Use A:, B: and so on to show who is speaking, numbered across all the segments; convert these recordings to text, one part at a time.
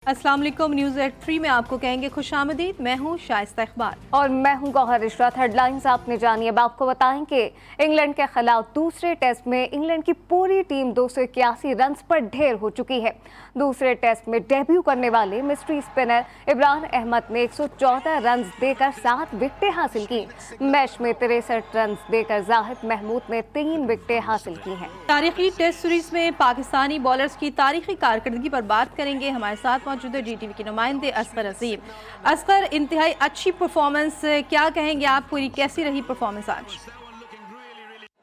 A: अस्सलाम वालेकुम। News eight 3 में आपको कहेंगे खुशामदीद। मैं हूँ शाइस्ता इकबाल
B: और मैं हूं गौहर इशरत। हेडलाइंस आपने जानी। अब आपको बताएं कि इंग्लैंड के खिलाफ दूसरे टेस्ट में इंग्लैंड की पूरी टीम 281 रन पर ढेर हो चुकी है। दूसरे टेस्ट में डेब्यू करने वाले मिस्ट्री स्पिनर इमरान अहमद ने 114 रन देकर 7 विकेटें हासिल की। मैच में 63 रन देकर जाहिद महमूद ने 3 विकेटें हासिल की हैं।
A: तारीखी टेस्ट सीरीज में पाकिस्तानी बॉलर्स की तारीखी कारकर्दगी पर बात करेंगे। हमारे साथ मौजूद है DTV के नुमाइंदे असगर अजीम। असगर, इंतहाई अच्छी परफॉर्मेंस, क्या कहेंगे आप, पूरी कैसी रही परफॉर्मेंस आज?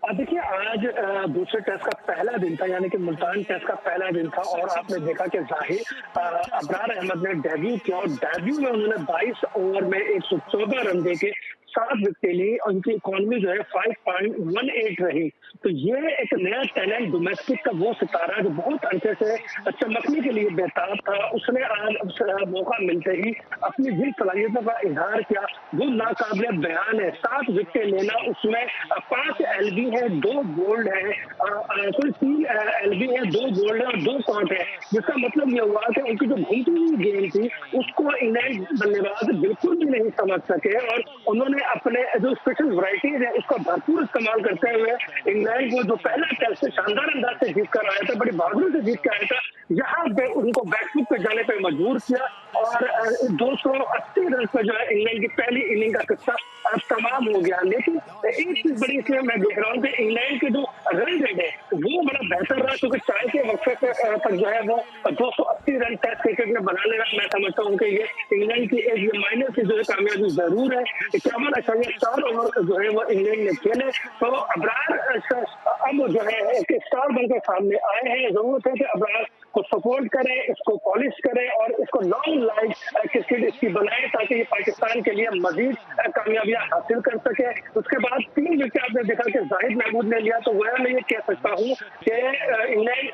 C: देखिए, आज दूसरे टेस्ट का पहला दिन था, यानी कि मुल्तान टेस्ट का पहला दिन था और आपने देखा कि जाहिर अबरार अहमद ने डेब्यू किया और डेब्यू में उन्होंने 22 ओवर में 114 रन देके 7 विकेटें ली। उनकी इकॉनमी जो है 5.18 रही। तो ये एक नया टैलेंट डोमेस्टिक का वो सितारा जो बहुत अरसे से चमकने के लिए बेताब था, उसने आज मौका मिलते ही अपनी जिन सलाहियतों का इजहार किया वो नाकाबिले बयान है। 7 विकेटें लेना, उसमें 5 LB है, 2 बोल्ड है, कुल 3 LB है, 2 बोल्ड है और 2 कॉट है। जिसका मतलब ये हुआ कि उनकी जो घूमती हुई गेम थी उसको इंग्लैंड बल्लेबाज बिल्कुल भी नहीं समझ सके और उन्होंने अपने जो स्पेशल वैरायटीज है उसका भरपूर इस्तेमाल करते हुए इंग्लैंड को जो पहला टेस्ट शानदार अंदाज से जीत कर आया था, बड़ी बहादुरी से जीत कर आया था, यहाँ पे उनको बैकफुट पे जाने पे मजबूर किया और 280 रन पर जो है इंग्लैंड की पहली इनिंग का किस्सा अब तमाम हो गया। लेकिन एक चीज बड़ी इसलिए मैं देख रहा हूँ कि इंग्लैंड के जो रन रेट है वो बड़ा बेहतर रहा, क्योंकि चाय के वक्फे तक जो है वो 280 रन टेस्ट क्रिकेट में बना लेना, मैं समझता हूँ कि ये इंग्लैंड की एक माइनर की जो है कामयाबी जरूर है। 51.4 ओवर जो है वो इंग्लैंड ने खेले, तो अबरार अब जो है एक स्टार बनकर सामने आए हैं। जरूरत है कि अबरार को सपोर्ट करें, इसको पॉलिश करें और इसको लॉन्ग लाइफ क्रिकेट इसकी बनाए ताकि ये पाकिस्तान के लिए मजीद कामयाबियां हासिल कर सके। उसके बाद 3 विकेट आपने देखा कि जाहिद महमूद ने लिया, तो वह मैं ये कह सकता हूँ कि इंग्लैंड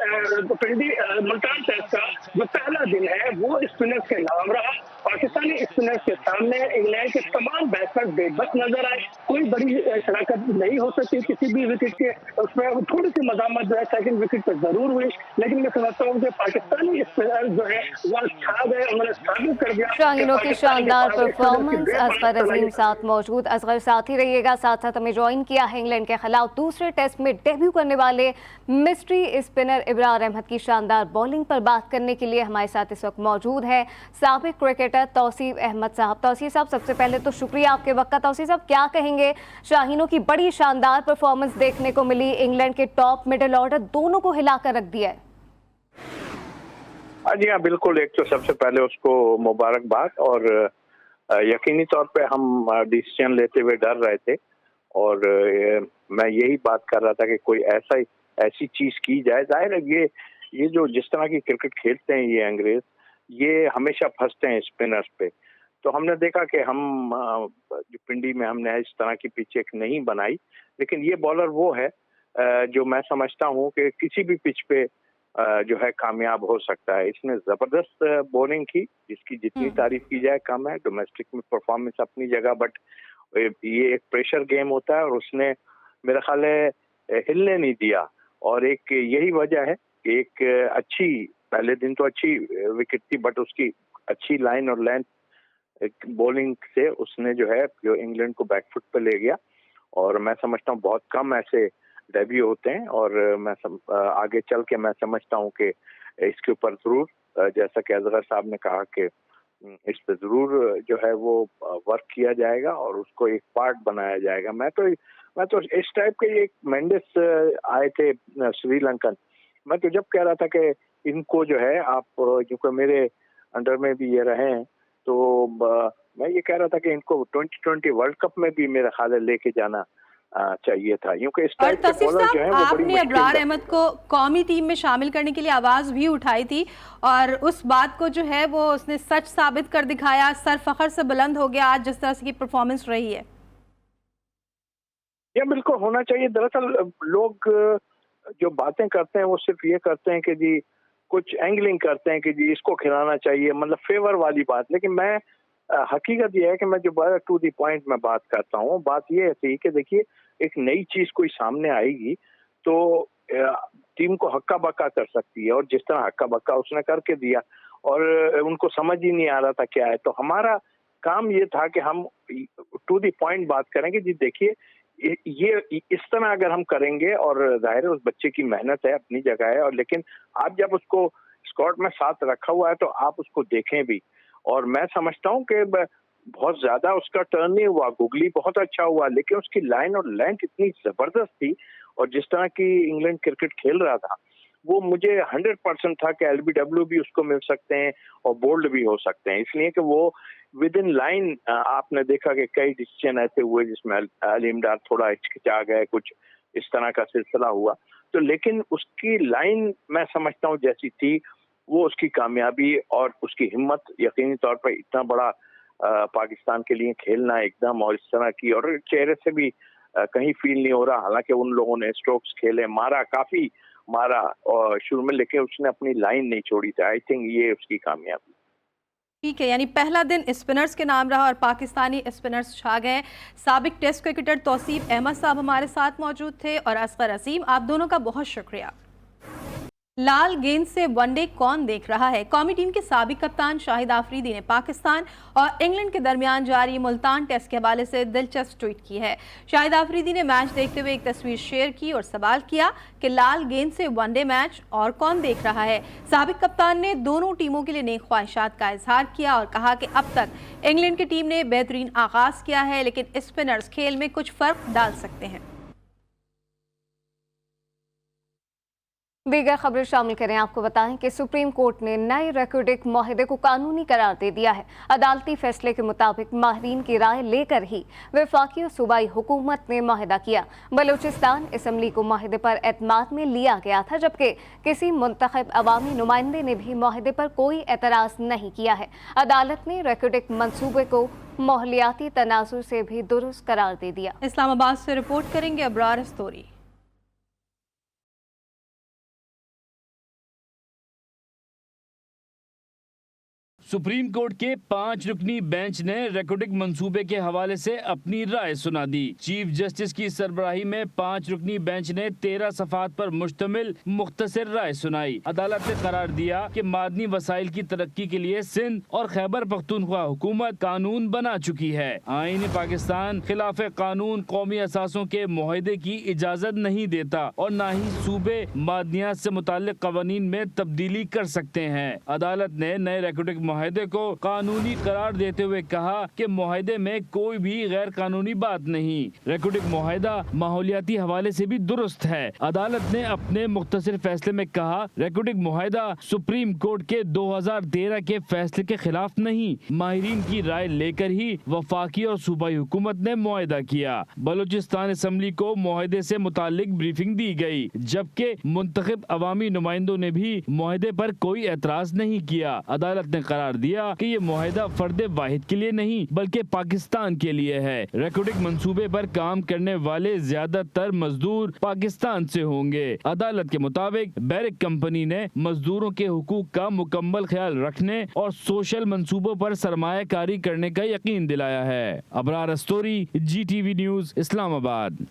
C: मुल्तान टेस्ट का जो पहला दिन है वो स्पिनर्स के नाम रहा। पाकिस्तानी स्पिनर्स के सामने इंग्लैंड के तमाम बैट्समैन बेबस नजर आए, कोई बड़ी शराकत नहीं हो सकती किसी भी विकेट के, उसमें थोड़ी सी मजामत जो है सेकंड विकेट पर जरूर हुई, लेकिन मैं समझता हूँ कि पाकिस्तानी स्पिनर जो है वो छा गए, उन्होंने साबित कर दिया।
B: शाहीनों की शानदार परफॉर्मेंस। असगर अजीम साथ मौजूद। असगर साथ ही रहिएगा। साथ साथ हमें ज्वाइन किया है इंग्लैंड के खिलाफ दूसरे टेस्ट में डेब्यू करने वाले मिस्ट्री स्पिनर इमरान अहमद की शानदार बॉलिंग पर बात करने के लिए हमारे साथ इस वक्त मौजूद है साबिक क्रिकेटर तौसीफ अहमद साहब। तौसीफ साहब, सबसे पहले तो शुक्रिया आपके वक्त का। तौसीफ साहब, क्या कहेंगे, शाहीनों की बड़ी शानदार परफॉर्मेंस देखने को मिली, इंग्लैंड के टॉप मिडिल ऑर्डर दोनों को हिलाकर रख दिया है।
D: जी हाँ, बिल्कुल। एक तो सबसे पहले उसको मुबारकबाद, और यकीनी तौर पे हम डिसीजन लेते हुए डर रहे थे और मैं यही बात कर रहा था कि कोई ऐसी चीज की जाए। जाहिर है ये जो जिस तरह की क्रिकेट खेलते हैं ये अंग्रेज, ये हमेशा फंसते हैं स्पिनर्स पे। तो हमने देखा कि हम जो पिंडी में हमने इस तरह की पिच एक नहीं बनाई, लेकिन ये बॉलर वो है जो मैं समझता हूँ कि किसी भी पिच पे जो है कामयाब हो सकता है। इसने जबरदस्त बॉलिंग की, जिसकी जितनी तारीफ की जाए कम है। डोमेस्टिक में परफॉर्मेंस अपनी जगह, बट ये एक प्रेशर गेम होता है और उसने मेरा ख्याल है हिलने नहीं दिया। और एक यही वजह है कि एक अच्छी, पहले दिन तो अच्छी विकेट थी, बट उसकी अच्छी लाइन और लेंथ बॉलिंग से उसने जो है जो इंग्लैंड को बैकफुट पे ले गया। और मैं समझता हूँ बहुत कम ऐसे डेब्यू होते हैं और आगे चल के मैं समझता हूँ कि इसके ऊपर जरूर, जैसा कि असगर साहब ने कहा कि इस पे जरूर जो है वो वर्क किया जाएगा और उसको एक पार्ट बनाया जाएगा। मैं तो इस टाइप के एक मेंडिस आए थे श्रीलंकन, मैं तो जब कह रहा था कि इनको जो है आप, क्योंकि मेरे अंडर में भी ये रहे हैं, तो मैं ये कह रहा था कि इनको 2020 वर्ल्ड कप में भी मेरा ख्याल है लेके जाना चाहिए था, क्योंकि इस
A: और
D: टाइप के
A: तौसीफ
D: बॉलर जो है
A: साहब,
D: वो बड़ी
A: आपने
D: मुश्किल
A: अबरार अहमद को कौमी टीम में शामिल करने के लिए आवाज भी उठाई थी और उस बात को जो है वो उसने सच साबित कर दिखाया। सर फखर से बुलंद हो गया आज जिस तरह से की परफॉर्मेंस रही है।
D: ये बिल्कुल होना चाहिए। दरअसल लोग जो बातें करते हैं वो सिर्फ ये करते हैं कि जी कुछ एंगलिंग करते हैं कि जी इसको खिलाना चाहिए, मतलब फेवर वाली बात। लेकिन मैं हकीकत ये है कि मैं जो टू दी पॉइंट में बात करता हूँ, बात ये थी कि देखिए एक नई चीज कोई सामने आएगी तो टीम को हक्का बक्का कर सकती है, और जिस तरह हक्का बक्का उसने करके दिया اور ان کو سمجھ ہی نہیں آ رہا تھا کیا ہے. تو ہمارا کام یہ تھا کہ ہم ٹو دی پوائنٹ بات کریں گے. جی دیکھیے یہ اس طرح اگر ہم کریں گے، اور ظاہر ہے اس بچے کی محنت ہے اپنی جگہ ہے، اور لیکن آپ جب اس کو اسکواڈ میں ساتھ رکھا ہوا ہے تو آپ اس کو دیکھیں بھی. اور میں سمجھتا ہوں کہ بہت زیادہ اس کا ٹرن نہیں ہوا، گوگلی بہت اچھا ہوا، لیکن اس کی لائن اور لینتھ اتنی زبردست تھی، اور جس طرح کی انگلینڈ کرکٹ کھیل رہا تھا وہ مجھے 100% تھا کہ LBW بھی اس کو مل سکتے ہیں اور بولڈ بھی ہو سکتے ہیں. اس لیے کہ وہ ود ان لائن آپ نے دیکھا کہ کئی ڈیسیژن ایسے ہوئے جس میں علیم ڈار تھوڑا ہچکچا گئے، کچھ اس طرح کا سلسلہ ہوا. تو لیکن اس کی لائن میں سمجھتا ہوں جیسی تھی، وہ اس کی کامیابی اور اس کی ہمت یقینی طور پر اتنا بڑا پاکستان کے لیے کھیلنا ایک دم، اور اس طرح کی، اور چہرے سے بھی کہیں فیل نہیں ہو رہا. حالانکہ ان لوگوں نے اسٹروکس کھیلے، کافی مارا اور شروع میں، لیکن اس نے اپنی لائن نہیں چھوڑی تھی. آئی تھنک یہ اس کی کامیابی.
A: ٹھیک ہے، یعنی پہلا دن اسپنرز کے نام رہا اور پاکستانی اسپنرز چھا گئے. سابق ٹیسٹ کرکٹر توصیف احمد صاحب ہمارے ساتھ موجود تھے، اور اصغر عظیم، آپ دونوں کا بہت شکریہ. لال گیند سے ون ڈے کون دیکھ رہا ہے؟ قومی ٹیم کے سابق کپتان شاہد آفریدی نے پاکستان اور انگلینڈ کے درمیان جاری ملتان ٹیسٹ کے حوالے سے دلچسپ ٹویٹ کی ہے. شاہد آفریدی نے میچ دیکھتے ہوئے ایک تصویر شیئر کی اور سوال کیا کہ لال گیند سے ون ڈے میچ اور کون دیکھ رہا ہے. سابق کپتان نے دونوں ٹیموں کے لیے نیک خواہشات کا اظہار کیا اور کہا کہ اب تک انگلینڈ کی ٹیم نے بہترین آغاز کیا ہے، لیکن اسپنرز کھیل میں کچھ فرق ڈال سکتے ہیں.
B: دیگر خبریں شامل کریں. آپ کو بتائیں کہ سپریم کورٹ نے نئے ریکارڈک معاہدے کو قانونی قرار دے دیا ہے. عدالتی فیصلے کے مطابق ماہرین کی رائے لے کر ہی وفاقی اور صوبائی حکومت نے معاہدہ کیا. بلوچستان اسمبلی کو معاہدے پر اعتماد میں لیا گیا تھا، جبکہ کسی منتخب عوامی نمائندے نے بھی معاہدے پر کوئی اعتراض نہیں کیا ہے. عدالت نے ریکارڈک منصوبے کو ماحولیاتی تناظر سے بھی درست قرار دے دیا.
A: اسلام آباد سے رپورٹ کریں گے ابرار استوری.
E: سپریم کورٹ کے 5 رکنی بینچ نے ریکارڈک منصوبے کے حوالے سے اپنی رائے سنا دی. چیف جسٹس کی سربراہی میں 5 رکنی بینچ نے 13 صفحات پر مشتمل مختصر رائے سنائی. عدالت نے قرار دیا کہ معدنی وسائل کی ترقی کے لیے سندھ اور خیبر پختونخوا حکومت قانون بنا چکی ہے. آئین پاکستان خلاف قانون قومی اثاثوں کے معاہدے کی اجازت نہیں دیتا اور نہ ہی صوبے معدنیات سے متعلق قوانین میں تبدیلی کر سکتے ہیں. عدالت نے نئے ریکارڈک معاہدے کو قانونی قرار دیتے ہوئے کہا کہ معاہدے میں کوئی بھی غیر قانونی بات نہیں. ریکارڈک معاہدہ ماحولیاتی حوالے سے بھی درست ہے. عدالت نے اپنے مختصر فیصلے میں کہا ریکارڈک معاہدہ سپریم کورٹ کے 2013 کے فیصلے کے خلاف نہیں. ماہرین کی رائے لے کر ہی وفاقی اور صوبائی حکومت نے معاہدہ کیا. بلوچستان اسمبلی کو معاہدے سے متعلق بریفنگ دی گئی، جبکہ منتخب عوامی نمائندوں نے بھی معاہدے پر کوئی اعتراض نہیں کیا. عدالت نے قرار دیا کہ یہ معاہدہ فرد واحد کے لیے نہیں بلکہ پاکستان کے لیے ہے. ریکارڈک منصوبے پر کام کرنے والے زیادہ تر مزدور پاکستان سے ہوں گے. عدالت کے مطابق بیرک کمپنی نے مزدوروں کے حقوق کا مکمل خیال رکھنے اور سوشل منصوبوں پر سرمایہ کاری کرنے کا یقین دلایا ہے. ابرار استوری، GTV نیوز، اسلام آباد.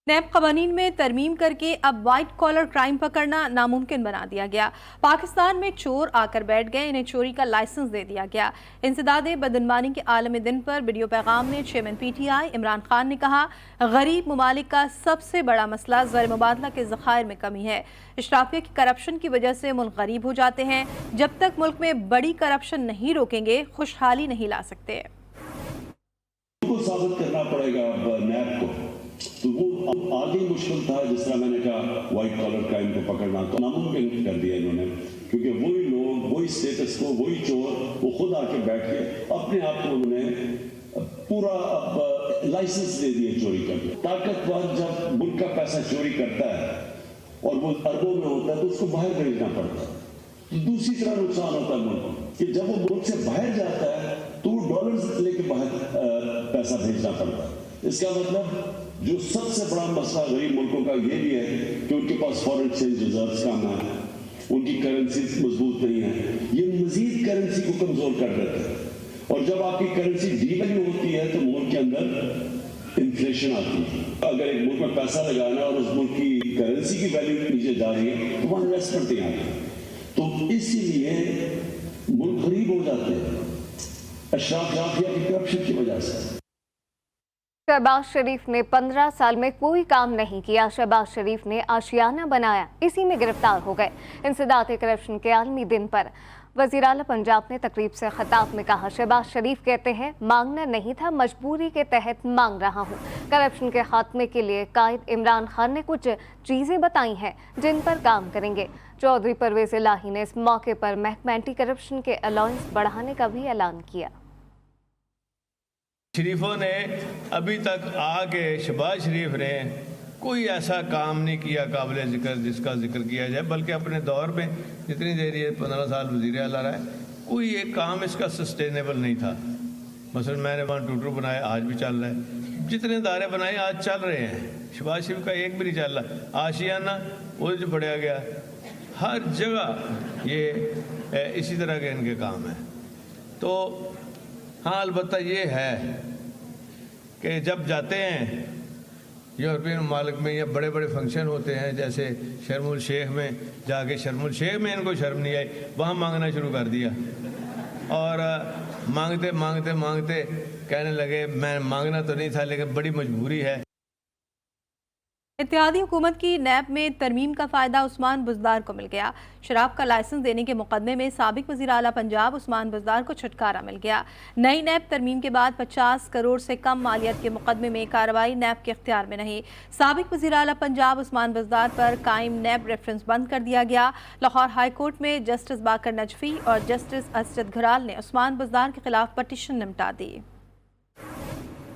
A: نیب قوانین میں ترمیم کر کے اب وائٹ کالر کرائم پکڑنا ناممکن بنا دیا گیا. پاکستان میں چور آ کر بیٹھ گئے، انہیں چوری کا لائسنس دے دیا گیا. انسداد بدعنوانی کے عالمی دن پر ویڈیو پیغام میں چیئرمین PTI عمران خان نے کہا غریب ممالک کا سب سے بڑا مسئلہ زر مبادلہ کے ذخائر میں کمی ہے. اشرافیہ کی کرپشن کی وجہ سے ملک غریب ہو جاتے ہیں. جب تک ملک میں بڑی کرپشن نہیں روکیں گے خوشحالی نہیں لا سکتے.
F: ثابت کرنا پڑے گا نیب کو، تو وہ آگے مشکل تھا. جس طرح میں نے کہا وائٹ کالر کرائم کو پکڑنا تو ناممکن کر دیا انہوں نے، کیونکہ وہی لوگ وہی اسٹیٹس کو وہی چور وہ خود آ کے بیٹھ کے اپنے آپ کو انہوں نے پورا لائسنس دے دیے چوری کر کے. طاقتور جب ملک کا پیسہ چوری کرتا ہے اور وہ اربوں میں ہوتا ہے تو اس کو باہر بھیجنا پڑتا ہے. دوسری طرح نقصان ہوتا ہے ملک کو کہ جب وہ ملک سے باہر جاتا ہے تو وہ ڈالرز لے کے باہر پیسہ بھیجنا پڑتا ہے. اس کا مطلب جو سب سے بڑا مسئلہ غریب ملکوں کا یہ بھی ہے کہ ان کے پاس فارن ایکسچینج ریزروز کم ہے، ان کی کرنسی مضبوط نہیں ہے. یہ مزید کرنسی کو کمزور کر دیتا ہے، اور جب آپ کی کرنسی ڈی ویلیو ہوتی ہے تو ملک کے اندر انفلیشن آتی ہے. اگر ایک ملک میں پیسہ لگانا اور اس ملک کی کرنسی کی ویلیو نیچے جا رہی ہے تو وہاں انویسٹمنٹ نہیں آتی. तो इसीलिए मुल्क गरीब हो जाते हैं अशराफ जाफिया की करप्शन की वजह से।
B: शहबाज शरीफ ने 15 साल में कोई काम नहीं किया, शहबाज शरीफ ने आशियाना बनाया, इसी में गिरफ्तार हो गए। इंसदाद करप्शन के आलमी दिन पर वज़ीर आला पंजाब ने तकरीब से खिताब में कहा, शहबाज शरीफ कहते हैं मांगना नहीं था, मजबूरी के तहत मांग रहा हूँ। करप्शन के खात्मे के लिए कायद इमरान खान ने कुछ चीज़ें बताई हैं जिन पर काम करेंगे। चौधरी परवेज़ इलाही ने इस मौके पर महकमा एंटी करप्शन के अलाउंस बढ़ाने का भी ऐलान किया।
G: शरीफों ने अभी तक आके शहबाज शरीफ ने कोई ऐसा काम नहीं किया काबिल ज़िक्र जिसका जिक्र किया जाए, बल्कि अपने दौर में जितनी देर ये 15 साल वज़ीर आला रहा है कोई एक काम इसका सस्टेनेबल नहीं था। मसलन मैंने वहाँ टूटू बनाया, आज भी चल रहा है, जितने इदारे बनाए आज चल रहे हैं, शहबाज शरीफ का एक भी नहीं चल रहा। आशियाना वो जो बढ़ाया गया, हर जगह ये इसी तरह के इनके काम हैं। तो हाँ, अलबत्ता ये है कि जब जाते हैं यूरोपियन ममालिक में या बड़े बड़े फंक्शन होते हैं, जैसे शर्मुल शेख में जाके, शर्मुल शेख में इनको शर्म नहीं आई, वहाँ मांगना शुरू कर दिया और मांगते मांगते मांगते कहने लगे मैं मांगना तो नहीं था लेकिन बड़ी मजबूरी है।
A: इत्तेहादी हुकूमत की नैब में तरमीम का फ़ायदा उस्मान बुज़दार को मिल गया। शराब का लाइसेंस देने के मुकदमे में साबिक वज़ीर आला पंजाब उस्मान बुज़दार को छुटकारा मिल गया। नई नैब तरमीम के बाद 50 करोड़ से कम मालियत के मुकदमे में कार्रवाई नैब के इख्तियार में नहीं। साबिक वज़ीर आला पंजाब उस्मान बुज़दार पर कायम नैब रेफरेंस बंद कर दिया गया। लाहौर हाई कोर्ट में जस्टिस बाकर नजफी और जस्टिस असरद घराल ने उस्मान बुज़दार के खिलाफ पटिशन निपटा दी।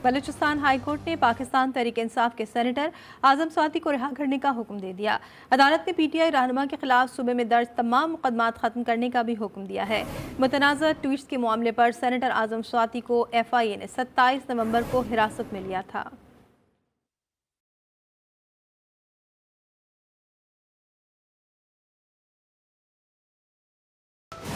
A: बलूचिस्तान हाई कोर्ट ने पाकिस्तान तहरीक इंसाफ के सेनेटर आजम स्वाति को रिहा करने का हुक्म दे दिया। अदालत ने पीटीआई रहनुमा के खिलाफ सूबे में दर्ज तमाम मुकदमात खत्म करने का भी हुक्म दिया है। मुतनाज़ा ट्वीट्स के मामले पर सेनेटर आजम स्वाति को FIA ने 27 नवंबर को हिरासत में लिया था।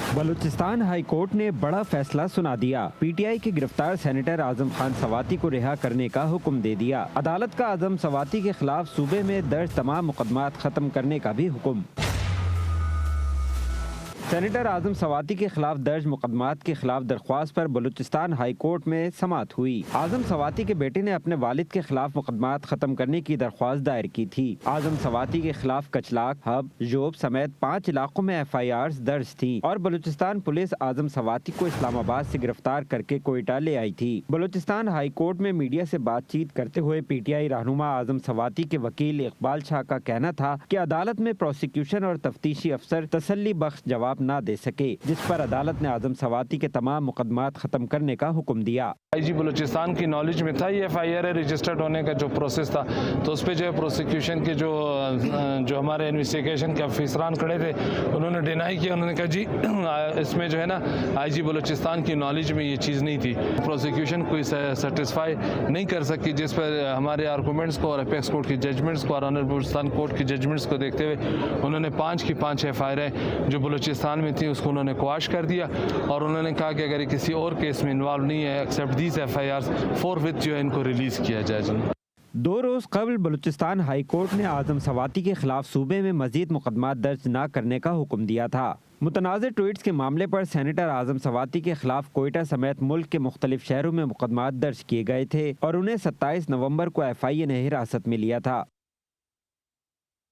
H: बलूचिस्तान हाई कोर्ट ने बड़ा फैसला सुना दिया। पीटीआई के गिरफ्तार सेनेटर आजम खान सवाती को रिहा करने का हुक्म दे दिया। अदालत का आजम सवाती के खिलाफ सूबे में दर्ज तमाम मुकदमात खत्म करने का भी हुक्म। सेनेटर आजम सवाती के खिलाफ दर्ज मुकदमात के खिलाफ दरख्वास्त पर बलूचिस्तान हाई कोर्ट में समाअत हुई। आजम सवाती के बेटे ने अपने वालिद के खिलाफ मुकदमात खत्म करने की दरख्वास्त दायर की थी। आजम सवाती के खिलाफ कचलाक, हब, जोब समेत 5 इलाकों में FIRs दर्ज थी और बलूचिस्तान पुलिस आजम सवाती को इस्लामाबाद से गिरफ्तार करके कोयटा ले आई थी। बलूचिस्तान हाई कोर्ट में मीडिया से बातचीत करते हुए PTI रहनुमा आजम सवाती के वकील इकबाल शाह का कहना था कि अदालत में प्रोसिक्यूशन और तफ्तीशी अफसर तसल्ली बख्श जवाब ना दे सके, जिस पर अदालत ने आजम सवाती के तमाम मुकदमात खत्म करने का हुक्म दिया।
I: IG बलूचिस्तान की नॉलेज में था ये FIR रजिस्टर्ड होने का जो प्रोसेस था, तो उस पर जो है प्रोसिक्यूशन के जो हमारे इन्वेस्टिगेशन के अफसरान खड़े थे उन्होंने डिनाई किया। उन्होंने कहा जी इसमें जो है ना IG बलूचिस्तान की नॉलेज में ये चीज़ नहीं थी। प्रोसिक्यूशन कोई सेटिस्फाई नहीं कर सकी, जिस पर हमारे आर्गूमेंट्स को और अपेक्स कोर्ट की जजमेंट्स को और ऑनरेबल बलूचिस्तान कोर्ट की जजमेंट्स को देखते हुए उन्होंने 5 की 5 FIR जो बलूचिस्तान में थी उसको उन्होंने क्वाश कर दिया और उन्होंने कहा कि अगर किसी और केस में इन्वॉल्व नहीं है एक्सेप्ट दीज FIRs फॉरविथ जो है इनको रिलीज किया जाए।
H: 2 रोज़ कबल बलूचिस्तान हाई कोर्ट ने आजम सवाती के खिलाफ सूबे में मजीद मुकदमात दर्ज न करने का हुक्म दिया था। मुतनाज़िर ट्वीट्स के मामले पर सेनेटर आजम सवाती के खिलाफ कोयटा समेत मुल्क के मुख्तलिफ शहरों में मुकदमात दर्ज किए गए थे और उन्हें 27 नवंबर को FIA ने हिरासत में लिया था।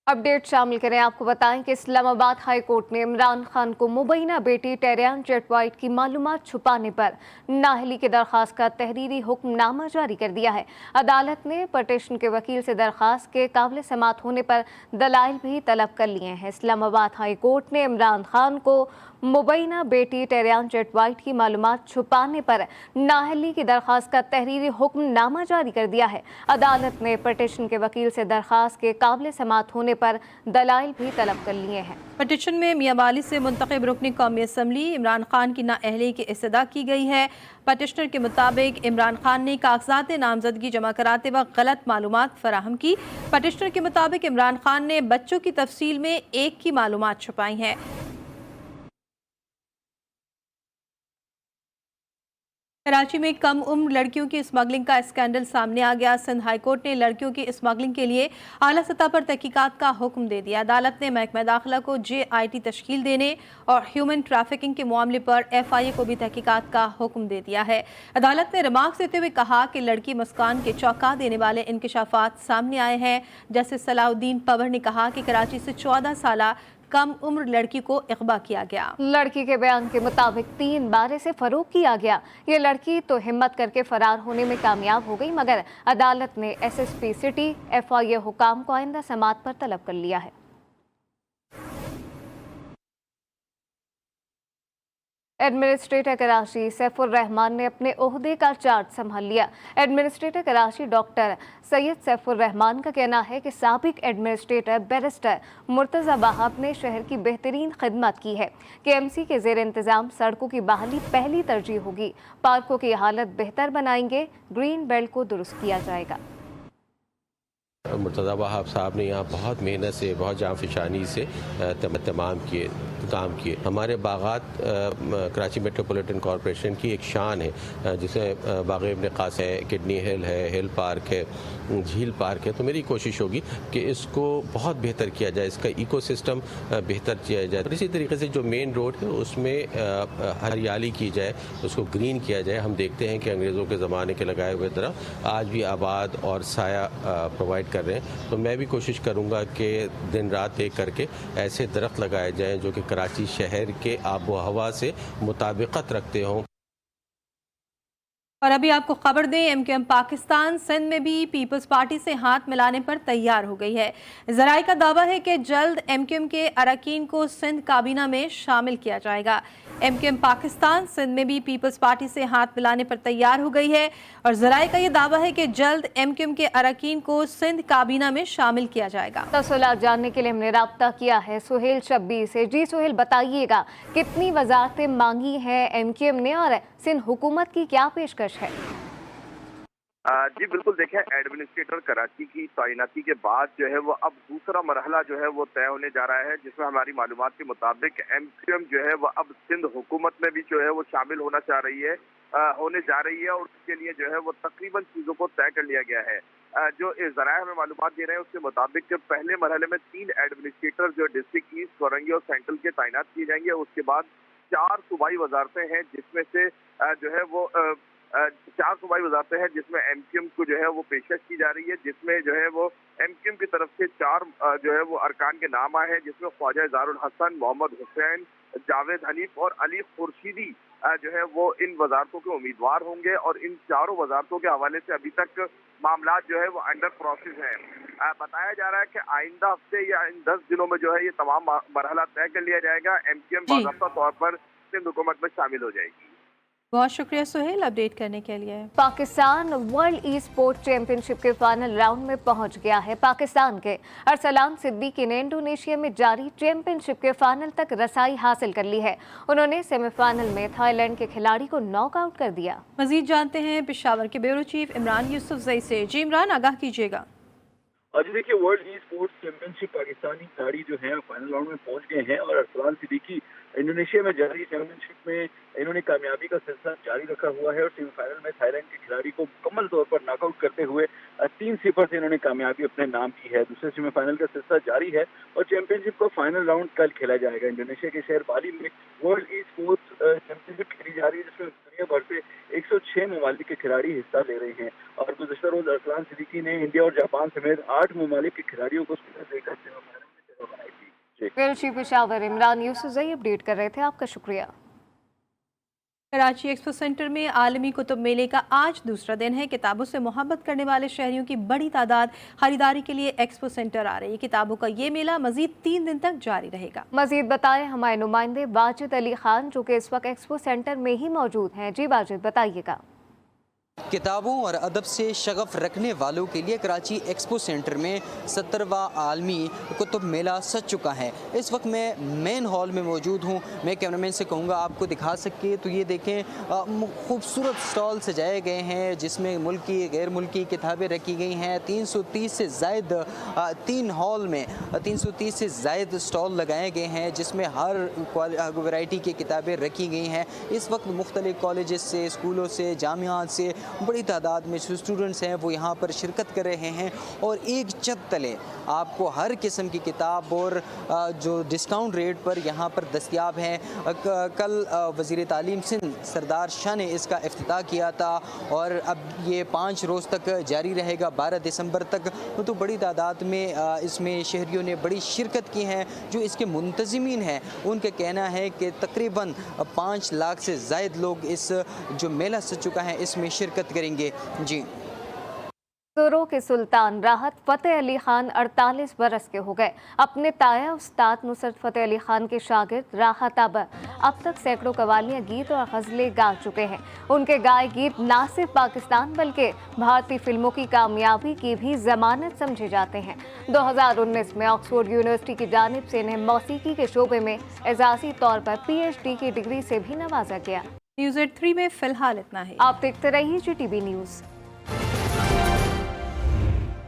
B: अपडेट शामिल करें। आपको बताएं कि इस्लामाबाद हाई कोर्ट ने इमरान खान को मुबैना बेटी टेरियान जेट वाइट की मालूमात छुपाने पर नाअहली की दरख्वास्त का तहरीरी हुक्मनामा जारी कर दिया है। अदालत ने पटिशन के वकील से दरख्वास्त के काबिल समाअत होने पर दलाइल भी तलब कर लिए हैं। इस्लामाबाद हाई कोर्ट ने इमरान खान को मुबैना बेटी टेरियान जेट वाइट की मालूमात छुपाने पर नाअहली की दरख्वास्त का तहरीरी हुक्मनामा जारी कर दिया है। अदालत ने पटिशन के वकील से दरख्वास्त के काबिल समाअत होने पर दलाइल भी तलब कर लिए हैं।
A: पटिशन में मियां वाली से मुंतखब रुकनी कौमी असम्बली इमरान खान की नाअहली की इस्तदा की गई है। पटिशनर के मुताबिक इमरान खान ने कागजात नामजदगी जमा कराते वक्त गलत मालूमात फराहम की। पटिशनर के मुताबिक इमरान खान ने बच्चों की तफसील में एक की मालूमात छुपाई हैं। कराची में कम उम्र लड़कियों की स्मगलिंग का स्कैंडल सामने आ गया। सिंध हाई कोर्ट ने लड़कियों की स्मगलिंग के लिए आला सतह पर तहकीकात का हुक्म दे दिया। अदालत ने महकमा दाखिला को JIT तश्कील देने और ह्यूमन ट्रैफिकिंग के मामले पर FIA को भी तहकीकात का हुक्म दे दिया है। अदालत ने रिमार्क्स देते हुए कहा कि लड़की मस्कान के चौंका देने वाले इंकशाफात सामने आए हैं। जस्टिस सलाउद्दीन पवर ने कहा कि कराची से 14 साला कम उम्र लड़की को इग़वा किया गया।
B: लड़की के बयान के मुताबिक 3 बार इसे फरोख्त किया गया। ये लड़की तो हिम्मत करके फरार होने में कामयाब हो गई, मगर अदालत ने SSP सिटी FIA हुकाम को आइंदा समाअत पर तलब कर लिया है। एडमिनिस्ट्रेटर कराची सैफुर रहमान ने अपने ओहदे का चार्ज संभाल लिया। एडमिनिस्ट्रेटर कराची डॉक्टर सैयद सैफुर रहमान का कहना है कि साबिक एडमिनिस्ट्रेटर बैरिस्टर मुर्तज़ा वहाब ने शहर की बेहतरीन खिदमत की है। KMC के ज़ेर इंतज़ाम सड़कों की बहाली पहली तरजीह होगी। पार्कों की हालत बेहतर बनाएंगे। ग्रीन बेल्ट को दुरुस्त किया जाएगा।
J: मुर्तज़ा वहाब साहब ने यहाँ बहुत मेहनत से, बहुत जाँफशानी से काम किए। हमारे बागात कराची मेट्रोपॉलिटन कॉरपोरेशन की एक शान है, जिसमें बाग इब्न क़ासिम है, किडनी हिल है, हिल पार्क है, झील पार्क है। तो मेरी कोशिश होगी कि इसको बहुत बेहतर किया जाए, इसका इकोसिस्टम बेहतर किया जाए। और इसी तरीके से जो मेन रोड है उसमें हरियाली की जाए, उसको ग्रीन किया जाए। हम देखते हैं कि अंग्रेज़ों के ज़माने के लगाए हुए तरफ आज भी आबाद और साया प्रोवाइड कर रहे हैं। तो मैं भी कोशिश करूँगा कि दिन रात एक करके ऐसे दरख्त लगाए जाएँ जो कि कराची शहर के आबो हवा से मुताबिकत रखते हों।
A: और अभी आपको खबर दें, MQM पाकिस्तान सिंध में भी पीपल्स पार्टी से हाथ मिलाने पर तैयार हो गई है। ज़राए का दावा है कि जल्द MQM के अरकान को सिंध काबीना में शामिल किया जाएगा। MQM पाकिस्तान सिंध में भी पीपल्स पार्टी से हाथ मिलाने पर तैयार हो गई है और ज़राए का ये दावा है कि जल्द MQM के अरकान को सिंध काबीना में शामिल किया जाएगा।
B: तफसीलात जानने के लिए हमने राब्ता किया है सुहेल शब्बीर से। जी सुहेल, बताइएगा कितनी वजारतें मांगी हैं MQM ने और सिंध हुकूमत की क्या पेशकश है?
K: जी बिल्कुल, देखें, एडमिनिस्ट्रेटर कराची की तैनाती के बाद जो है वो अब दूसरा मरहला जो है वो तय होने जा रहा है, जिसमें हमारी मालूमात के मुताबिक MQM जो है वो अब सिंध हुकूमत में भी जो है वो शामिल होने जा रही है और उसके लिए जो है वो तकरीबन चीज़ों को तय कर लिया गया है। जो ज़राए हमें मालूमात दे रहे हैं उसके मुताबिक पहले मरहले में 3 एडमिनिस्ट्रेटर जो डिस्ट्रिक्ट ईस्ट, वारंगी और सेंट्रल के तैनात किए जाएंगे। उसके बाद 4 सूबाई वजारतें हैं, जिसमें से जो है वो 4 सूबाई वजारतें हैं जिसमें MQM को जो है वो पेशकश की जा रही है, जिसमें जो है वो MQM की तरफ से 4 जो है वो अरकान के नाम आए हैं, जिसमें ख्वाजा इज़हारुल हसन, मोहम्मद हुसैन, जावेद हनीफ और अली खुर्शीदी जो है वो इन वजारतों के उम्मीदवार होंगे। और इन चारों वजारतों के हवाले से अभी तक मामला जो है वो अंडर प्रोसेस है। बताया जा रहा है कि आइंदा हफ्ते या इन 10 दिनों में जो है ये तमाम मरहला तय कर लिया जाएगा। MQM बाकायदा तौर पर सिंध हुकूमत में शामिल हो जाएगी।
A: बहुत शुक्रिया सुहेल अपडेट करने के लिए।
B: पाकिस्तान वर्ल्ड ई स्पोर्ट चैंपियनशिप के फाइनल राउंड में पहुंच गया है। पाकिस्तान के अरसलान सिद्दीकी ने इंडोनेशिया में जारी चैंपियनशिप के फाइनल तक रसाई हासिल कर ली है। उन्होंने सेमीफाइनल में थाईलैंड के खिलाड़ी को नॉकआउट कर दिया।
A: मजीद जानते हैं पेशावर के ब्यूरो चीफ इमरान यूसुफजई से। जी इमरान, आगाह कीजिएगा।
L: आज देखिए, world e sports championship Pakistani खिलाड़ी जो है फाइनल राउंड में पहुंच गए हैं और अरसलान सिद्दीकी इंडोनेशिया में जारी चैंपियनशिप में इन्होंने कामयाबी का सिलसिला जारी रखा हुआ है और सेमीफाइनल में थाईलैंड के खिलाड़ी को मुकम्मल तौर पर नॉकआउट करते हुए 3-0 से इन्होंने कामयाबी अपने नाम की है। दूसरे सेमीफाइनल का सिलसिला जारी है और चैंपियनशिप का फाइनल राउंड कल खेला जाएगा। इंडोनेशिया के शहर बाली में वर्ल्ड ई स्पोर्ट्स चैंपियनशिप खेली जा रही है, जिसमें दुनिया भर से 106 ममालिक के खिलाड़ी हिस्सा ले रहे हैं। और गुज़श्ता रोज अरसलान सिद्दीकी ने इंडिया और जापान समेत 8 ममालिक के खिलाड़ियों को देकर सेमीफाइनल में जगह बनाई थी।
B: चीफ पेशावर इमरान यूसुफजई अपडेट कर रहे थे, आपका शुक्रिया।
A: कराची एक्सपो सेंटर में आलमी कुतुब मेले का आज दूसरा दिन है। किताबों से मोहब्बत करने वाले शहरियों की बड़ी तादाद खरीदारी के लिए एक्सपो सेंटर आ रही है। किताबों का ये मेला मजीद 3 दिन तक जारी रहेगा।
B: मजीद बताएं हमारे नुमाइंदे वाजिद अली खान, जो कि इस वक्त एक्सपो सेंटर में ही मौजूद हैं। जी वाजिद, बताइएगा।
M: किताबों और अदब से शगफ रखने वालों के लिए कराची एक्सपो सेंटर में 70वां आलमी कुतुब मेला सज चुका है। इस वक्त मैं मेन हॉल में मौजूद हूँ। मैं कैमरामैन से कहूँगा आपको दिखा सके तो ये देखें, खूबसूरत स्टॉल सजाए गए हैं जिसमें मुल्की गैर मुल्की किताबें रखी गई हैं। 330 से ज़ायद 3 हॉल में 330 से ज़ायद स्टॉल लगाए गए हैं जिसमें हर वैरायटी की किताबें रखी गई हैं। इस वक्त मुख्तलिफ कॉलेजेस से, स्कूलों से, जामियात से बड़ी तादाद में जो स्टूडेंट्स हैं वो यहाँ पर शिरकत कर रहे हैं और एक छत तले आपको हर किस्म की किताब और जो डिस्काउंट रेट पर यहाँ पर दस्तयाब हैं। कल वज़ीर तालीम सिंध सरदार शाह ने इसका इफ्तिताह किया था और अब ये 5 रोज़ तक जारी रहेगा, 12 दिसंबर तक। तो बड़ी तादाद में इसमें शहरियों ने बड़ी शिरकत की है। जो इसके मुंतज़मीन हैं उनका कहना है कि तकरीबन 5 लाख से ज़ायद लोग इस जो मेला सज चुका है इसमें शिरकत करेंगे। जी,
B: जोरों के सुल्तान राहत फ़तेह अली खान 48 बरस के हो गए। अपने ताया उस्ताद नुसरत फ़तेह अली खान के शागिर्द राहत अब तक सैकड़ों कवालियाँ, गीत और गज़लें गा चुके हैं। उनके गाए गीत न सिर्फ पाकिस्तान बल्कि भारतीय फिल्मों की कामयाबी की भी ज़मानत समझे जाते हैं। 2019 में ऑक्सफोर्ड यूनिवर्सिटी की जानिब से इन्हें मौसीकी के शोबे में एजाज़ी तौर पर PhD की डिग्री से भी नवाजा गया।
A: न्यूज़ 3 में फ़िलहाल इतना है।
B: आप देखते रहिए GTV न्यूज़।